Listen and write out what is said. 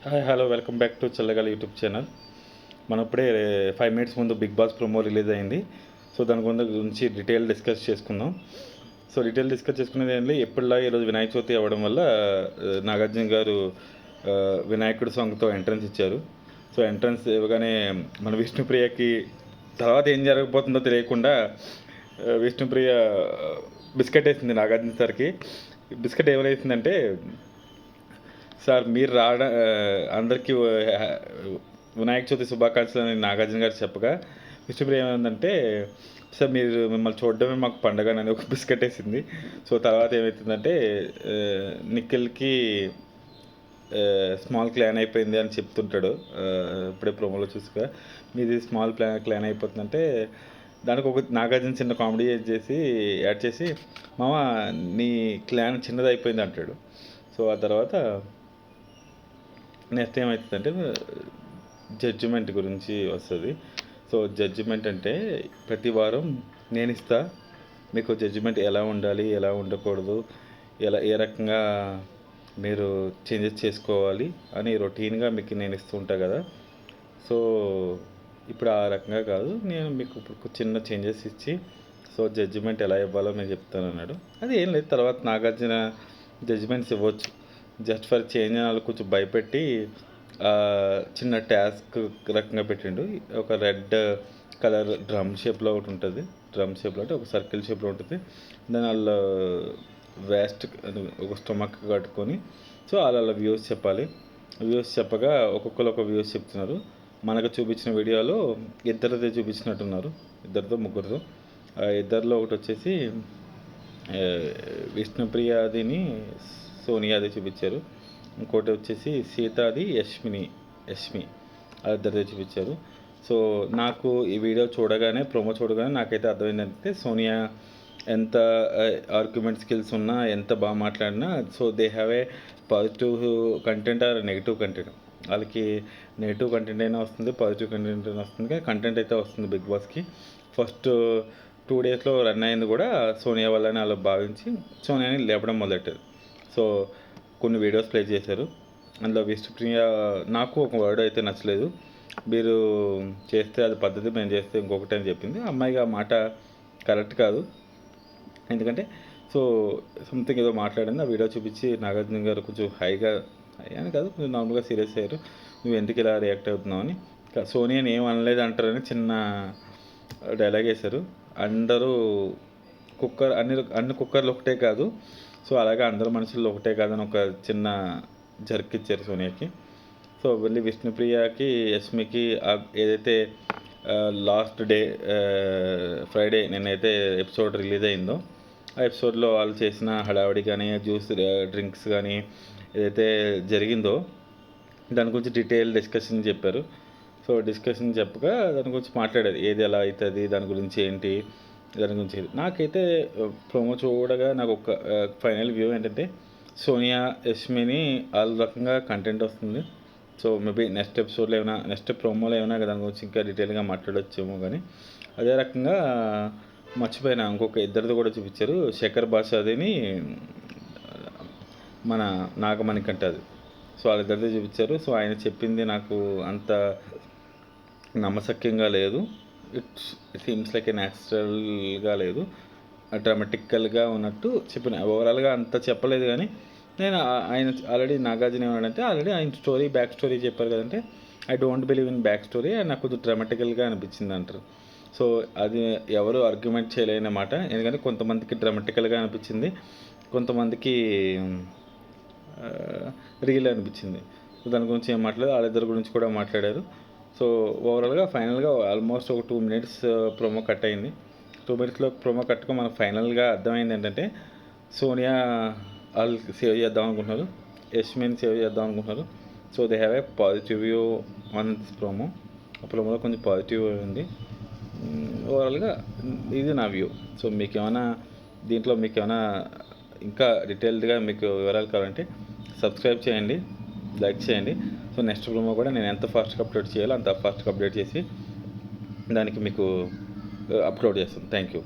Hi hello welcome back to చల్లగాలి YouTube channel. మనం ఇప్పుడే 5 minutes ముందు బిగ్ బాస్ ప్రోమో రిలీజ్ అయింది. సో దాని గురించి డీటెయిల్ డిస్కస్ చేసుకుందాం. సో డీటెయిల్ డిస్కస్ చేసుకునేది ఏంటి, ఎప్పటిలా ఈరోజు వినాయక చవితి అవ్వడం వల్ల నాగార్జున గారు వినాయకుడి సాంగ్తో ఎంట్రన్స్ ఇచ్చారు. సో ఎంట్రన్స్ ఇవ్వగానే మన విష్ణుప్రియకి తర్వాత ఏం జరగబోతుందో తెలియకుండా విష్ణుప్రియ బిస్కెట్ వేసింది నాగార్జున సార్కి. బిస్కెట్ ఏమైతుందంటే, సార్ మీరు అందరికీ వినాయక చవితి శుభాకాంక్షలు అని నాగార్జున గారు చెప్పగా విష్ణుప్రియ ఏమైందంటే, సార్ మిమ్మల్ని చూడడమే మాకు పండగ అని ఒక బిస్కెట్ వేసింది. సో తర్వాత ఏమవుతుందంటే, నిఖిల్కి స్మాల్ క్లాన్ అయిపోయింది అని చెప్తుంటాడు. ఇప్పుడే ప్రోమోలో చూసుగా మీది స్మాల్ క్లాన్ అయిపోతుందంటే, దానికి ఒక నాగార్జున చిన్న కామెడీ యాడ్ చేసి మామ నీ క్లాన్ చిన్నది అయిపోయింది అంటాడు. సో ఆ తర్వాత నెక్స్ట్ ఏమవుతుందంటే జడ్జిమెంట్ గురించి వస్తుంది. సో జడ్జిమెంట్ అంటే ప్రతి వారం నేను ఇస్తా, మీకు జడ్జిమెంట్ ఎలా ఉండాలి, ఎలా ఉండకూడదు, ఏ రకంగా మీరు చేంజెస్ చేసుకోవాలి అని రొటీన్గా మీకు నేను ఇస్తూ ఉంటా కదా. సో ఇప్పుడు ఆ రకంగా కాదు, నేను మీకు ఇప్పుడు చిన్న చేంజెస్ ఇచ్చి సో జడ్జిమెంట్ ఎలా ఇవ్వాలో నేను చెప్తాను అన్నాడు. అది ఏం లేదు, తర్వాత నాగార్జున జడ్జిమెంట్స్ ఇవ్వచ్చు. జస్ట్ ఫర్ చేంజ్ అని వాళ్ళు కొంచెం భయపెట్టి చిన్న టాస్క్ రకంగా పెట్టిండు. ఒక రెడ్ కలర్ డ్రమ్ షేప్లో ఒకటి ఉంటుంది. డ్రమ్ షేప్లో అంటే ఒక సర్కిల్ షేప్లో ఉంటుంది. దాని వాళ్ళ వేస్ట్ ఒక స్టమక్ కట్టుకొని సో వాళ్ళ వ్యూస్ చెప్పాలి. వ్యూస్ చెప్పగా ఒక్కొక్కరు ఒక వ్యూస్ చెప్తున్నారు. మనకు చూపించిన వీడియోలో ఇద్దరిదే చూపించినట్టున్నారు, ఇద్దరితో ముగ్గురితో. ఇద్దరిలో ఒకటి వచ్చేసి విష్ణుప్రియాదిని సోనియాది చూపించారు. ఇంకోటి వచ్చేసి సీతాది యష్మి ఇద్దరిదే చూపించారు. సో నాకు ఈ వీడియో చూడగానే ప్రోమో చూడగానే నాకైతే అర్థమైందంటే, సోనియా ఎంత ఆర్గ్యుమెంట్ స్కిల్స్ ఉన్నా, ఎంత బాగా మాట్లాడినా, so they have a positive content or negative content. వాళ్ళకి నెగిటివ్ కంటెంట్ అయినా వస్తుంది, పాజిటివ్ కంటెంట్ అయినా వస్తుంది, కానీ కంటెంట్ అయితే వస్తుంది బిగ్ బాస్కి. ఫస్ట్ 2 daysలో రన్ అయింది కూడా సోనియా వల్లనే వాళ్ళు భావించి సోనియాని లేపడం మొదలెట్టారు. సో కొన్ని వీడియోస్ ప్లే చేశారు. అందులో విష్ణుప్రియ నాకు ఒక వర్డ్ అయితే నచ్చలేదు. మీరు చేస్తే అది పద్ధతి, మేము చేస్తే ఇంకొకటి అని చెప్పింది. అమ్మాయిగా మాట కరెక్ట్ కాదు. ఎందుకంటే సో సంథింగ్ ఏదో మాట్లాడింది. ఆ వీడియో చూపించి నాగార్జున గారు కొంచెం హై అని కాదు, కొంచెం నార్మల్గా సీరియస్ అయ్యారు. నువ్వు ఎందుకు ఇలా రియాక్ట్ అవుతున్నావు అని. సోనియాని ఏం అనలేదు అంటారని చిన్న డైలాగ్ వేశారు. అందరూ అన్ని కుక్కర్లు ఒకటే కాదు, సో అలాగే అందరు మనుషులు ఒకటే కాదని ఒక చిన్న జర్క్ ఇచ్చారు సోనియాకి. సో వెళ్ళి విష్ణుప్రియకి యష్మికి ఏదైతే లాస్ట్ డే ఫ్రైడే నిన్నైతే ఎపిసోడ్ రిలీజ్ అయిందో, ఆ ఎపిసోడ్లో వాళ్ళు చేసిన హడావిడి కానీ డ్రింక్స్ కానీ ఏదైతే జరిగిందో దాని గురించి డీటెయిల్ డిస్కషన్ చెప్పారు. సో డిస్కషన్ చెప్పగా దాని గురించి మాట్లాడారు, ఏది ఎలా అవుతుంది, దాని గురించి ఏంటి, దాని గురించి. నాకైతే ప్రోమో చూడగా నాకు ఒక ఫైనల్ వ్యూ ఏంటంటే, సోనియా యష్మిని వాళ్ళ రకంగా కంటెంట్ వస్తుంది. సో మేబీ నెక్స్ట్ ప్రోమోలో ఏమైనా దాని గురించి ఇంకా డీటెయిల్గా మాట్లాడొచ్చేమో. కానీ అదే రకంగా మర్చిపోయినా ఇంకొక ఇద్దరిది కూడా చూపించారు. శేఖర్ భాషాదిని మన నాగమణికంట అది. సో వాళ్ళిద్దరిది చూపించారు. సో ఆయన చెప్పింది నాకు అంత నమ్మశక్యంగా లేదు. ఇట్ సీమ్స్ లైక్ ఏ న్యాచురల్గా లేదు, డ్రామాటికల్గా ఉన్నట్టు చెప్పిన. ఓవరాల్గా అంత చెప్పలేదు. కానీ నేను ఆయన ఆల్రెడీ నాగార్జున ఏమన్నాడంటే, ఆల్రెడీ ఆయన బ్యాక్ స్టోరీ చెప్పారు కదంటే, I don't believe in back story, నాకు కొంచెం డ్రామాటికల్గా అనిపించింది అంటారు. సో అది ఎవరు ఆర్గ్యుమెంట్ చేయలేనమాట. ఎందుకంటే కొంతమందికి డ్రామాటికల్గా అనిపించింది, కొంతమందికి రియల్ అనిపించింది. సో దాని గురించి ఏం మాట్లాడదు, వాళ్ళిద్దరి గురించి కూడా మాట్లాడారు. సో ఓవరాల్గా ఫైనల్గా ఆల్మోస్ట్ ఒక 2 minutes ప్రోమో కట్ అయింది. 2 minutesలో ప్రోమో కట్టుకో మనకు ఫైనల్గా అర్థమైంది ఏంటంటే, సోనియా వాళ్ళు సేవ్ చేద్దాం అనుకుంటున్నారు, యష్మిని సేవ్ చేద్దాం అనుకుంటున్నారు. So they have a positive view on this promo. ఆ ప్రోమోలో కొంచెం పాజిటివ్ ఉంది. ఓవరాల్గా ఇది నా వ్యూ. సో దీంట్లో మీకు ఏమైనా ఇంకా డీటెయిల్డ్గా మీకు వివరాలు కావాలంటే సబ్స్క్రైబ్ చేయండి, లైక్ చేయండి. సో నెక్స్ట్ ప్రోమో కూడా నేను ఎంత ఫాస్ట్గా అప్లోడ్ చేయాలో అంత ఫాస్ట్గా అప్డేట్ చేసి దానికి మీకు అప్లోడ్ చేస్తాను. Thank you.